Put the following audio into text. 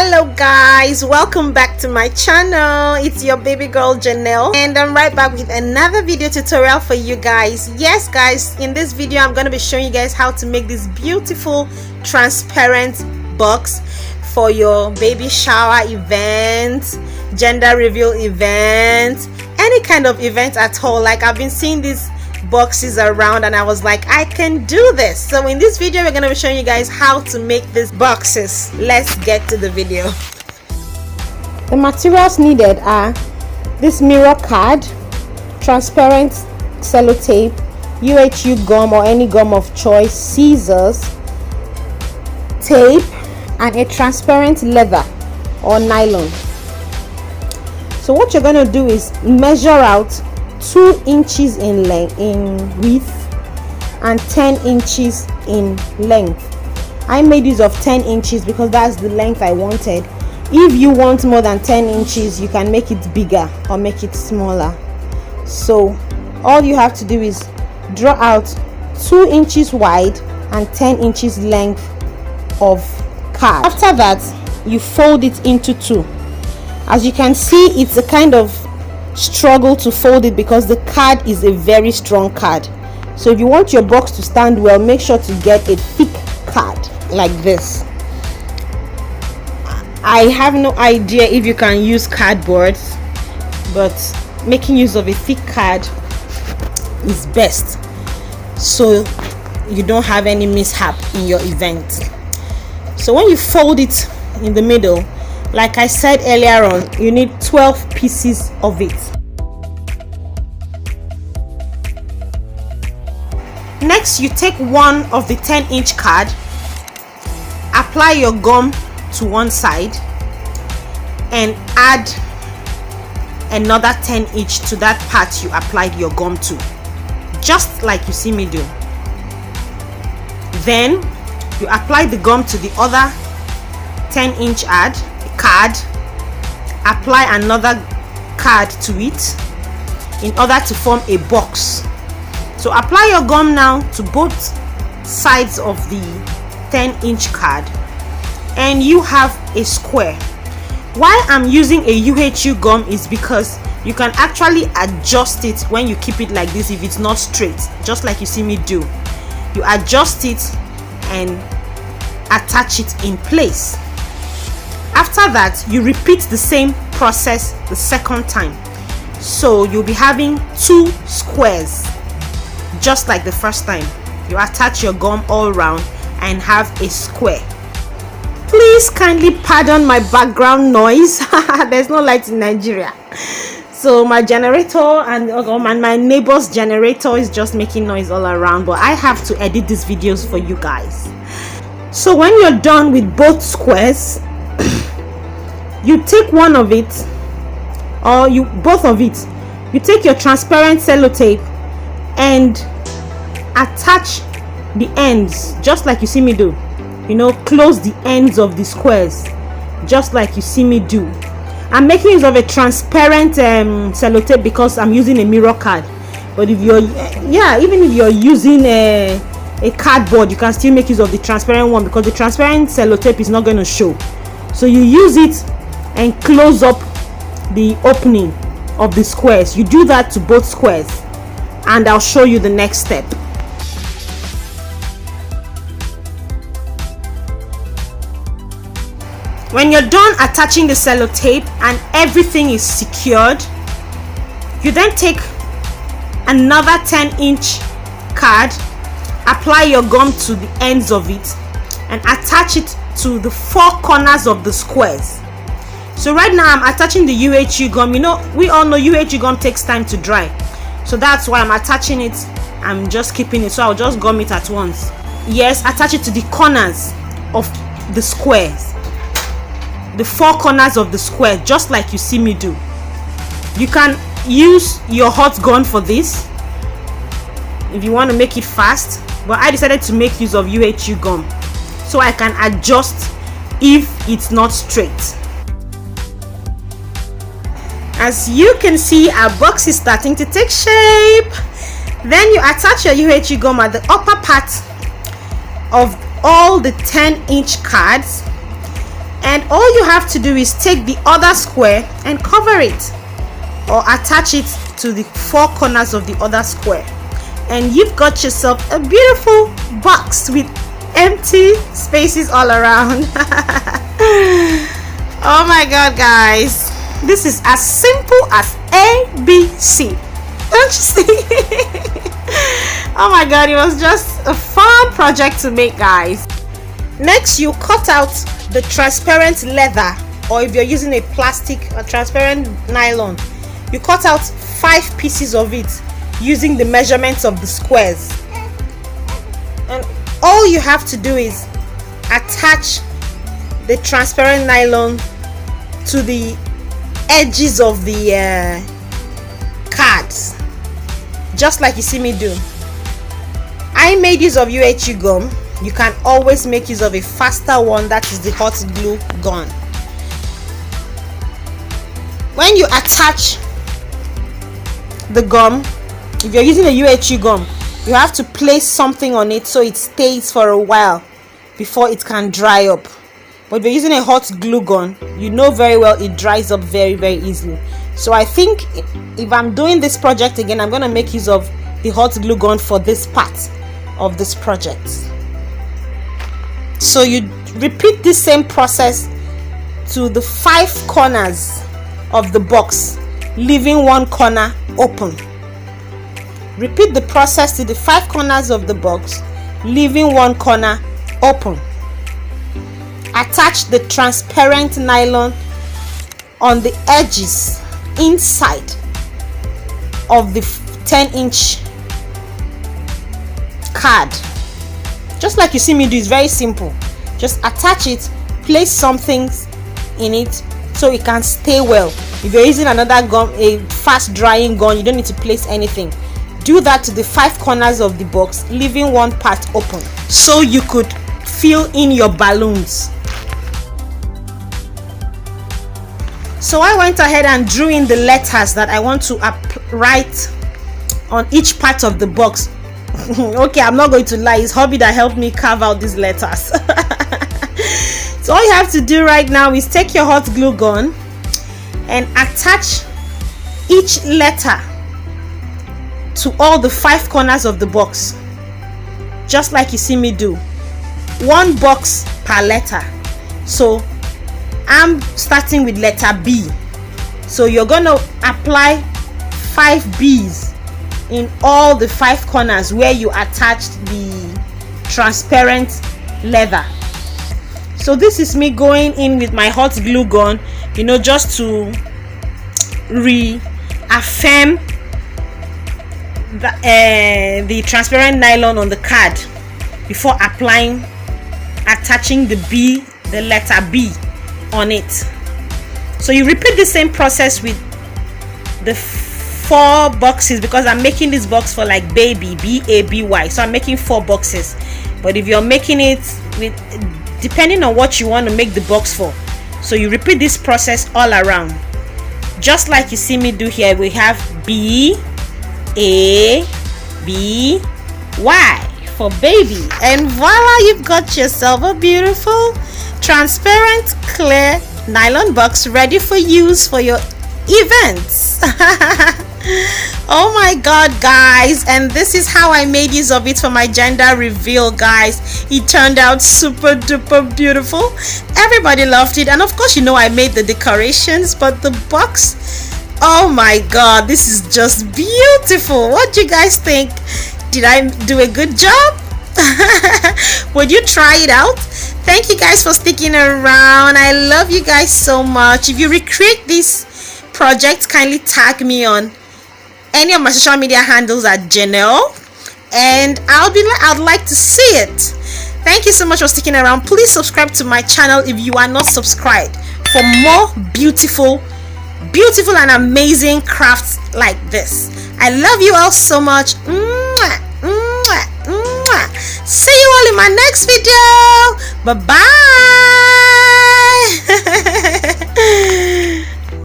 Hello guys, welcome back to my channel. It's your baby girl Janearl, and I'm right back with another video tutorial for you guys. Yes guys, in this video I'm going to be showing you guys how to make this beautiful transparent box for your baby shower event, gender reveal event, any kind of event at all. Like, I've been seeing these boxes around and I was like, I can do this. So in this video we're going to be showing you guys how to make these boxes. Let's get to the video. The materials needed are this mirror card, transparent sellotape, UHU gum or any gum of choice, scissors, tape, and a transparent leather or nylon. So what you're going to do is measure out 2 inches in length, in width, and 10 inches in length. I made use of 10 inches because that's the length I wanted. If you want more than 10 inches, you can make it bigger or make it smaller. So all you have to do is draw out 2 inches wide and 10 inches length of card. After that, you fold it into 2. As you can see, it's a kind of struggle to fold it because the card is a very strong card. So if you want your box to stand well, make sure to get a thick card like this. I have no idea if you can use cardboard, but making use of a thick card is best so you don't have any mishap in your event. So when you fold it in the middle, like I said earlier on, you need 12 pieces of it. Next, you take one of the 10-inch card, apply your gum to one side, and add another 10-inch to that part you applied your gum to, just like you see me do. Then you apply the gum to the other 10-inch card, apply another card to it in order to form a box. So apply your gum now to both sides of the 10-inch card and you have a square. Why I'm using a UHU gum is because you can actually adjust it when you keep it like this if it's not straight, just like you see me do. You adjust it and attach it in place. After that, you repeat the same process the second time. So you'll be having 2 squares, just like the first time. You attach your gum all around and have a square. Please kindly pardon my background noise. There's no light in Nigeria, so my generator and my neighbor's generator is just making noise all around, but I have to edit these videos for you guys. So when you're done with both squares, you take one of it, or both of it. You take your transparent sellotape and attach the ends, just like you see me do. Close the ends of the squares, just like you see me do. I'm making use of a transparent sellotape because I'm using a mirror card. But if you're even if you're using a cardboard, you can still make use of the transparent one because the transparent sellotape is not going to show. So you use it and close up the opening of the squares. You do that to both squares and I'll show you the next step. When you're done attaching the sellotape and everything is secured, you then take another 10-inch card, apply your gum to the ends of it and attach it to the 4 corners of the squares. So right now I'm attaching the UHU gum. We all know UHU gum takes time to dry, so that's why I'm attaching it. I'm just keeping it, so I'll just gum it at once. Yes, attach it to the corners of the squares, the 4 corners of the square, just like you see me do. You can use your hot gun for this if you want to make it fast, but I decided to make use of UHU gum so I can adjust if it's not straight. As you can see, our box is starting to take shape. Then you attach your UHU gum at the upper part of all the 10-inch cards And all you have to do is take the other square and cover it, or attach it to the 4 corners of the other square, and you've got yourself a beautiful box with empty spaces all around. Oh my god, guys, this is as simple as ABC, don't you see? Oh my god, it was just a fun project to make, guys. Next, you cut out the transparent leather, or if you're using a plastic or transparent nylon, you cut out 5 pieces of it using the measurements of the squares, and all you have to do is attach the transparent nylon to the edges of the cards, just like you see me do. I made use of UHU gum. You can always make use of a faster one, that is the hot glue gun. When you attach the gum, if you're using a UHU gum, you have to place something on it so it stays for a while before it can dry up. But if you're using a hot glue gun, you know very well it dries up very easily. So I think if I'm doing this project again, I'm going to make use of the hot glue gun for this part of this project. So you repeat the same process to the 5 corners of the box, leaving 1 corner open. Repeat the process to the 5 corners of the box, leaving 1 corner open. Attach the transparent nylon on the edges inside of the 10-inch card, just like you see me do. It's very simple. Just attach it, place some things in it so it can stay well. If you're using another gum, a fast drying gun, you don't need to place anything. Do that to the 5 corners of the box, leaving 1 part open so you could fill in your balloons. So I went ahead and drew in the letters that I want to write on each part of the box. Okay, I'm not going to lie, it's hubby that helped me carve out these letters. So all you have to do right now is take your hot glue gun and attach each letter to all the 5 corners of the box, just like you see me do. 1 box per letter. So I'm starting with letter B, so you're gonna apply 5 B's in all the 5 corners where you attached the transparent leather. So this is me going in with my hot glue gun, you know, just to reaffirm the transparent nylon on the card before attaching the letter B on it. So you repeat the same process with the 4 boxes, because I'm making this box for like baby, BABY, so I'm making 4 boxes. But if you're making it with, depending on what you want to make the box for, so you repeat this process all around, just like you see me do here. We have BABY for baby, and voila, you've got yourself a beautiful transparent clear nylon box ready for use for your events. Oh my god, guys, and this is how I made use of it for my gender reveal, guys. It turned out super duper beautiful. Everybody loved it, and of course, you know, I made the decorations, but the box, oh my god, this is just beautiful. What do you guys think? Did I do a good job? Would you try it out? Thank you guys for sticking around. I love you guys so much. If you recreate this project, kindly tag me on any of my social media handles at Janearl, and I'd like to see it. Thank you so much for sticking around. Please subscribe to my channel if you are not subscribed for more beautiful and amazing crafts like this. I love you all so much. Mwah, mwah, mwah. See you all in my next video. Bye bye.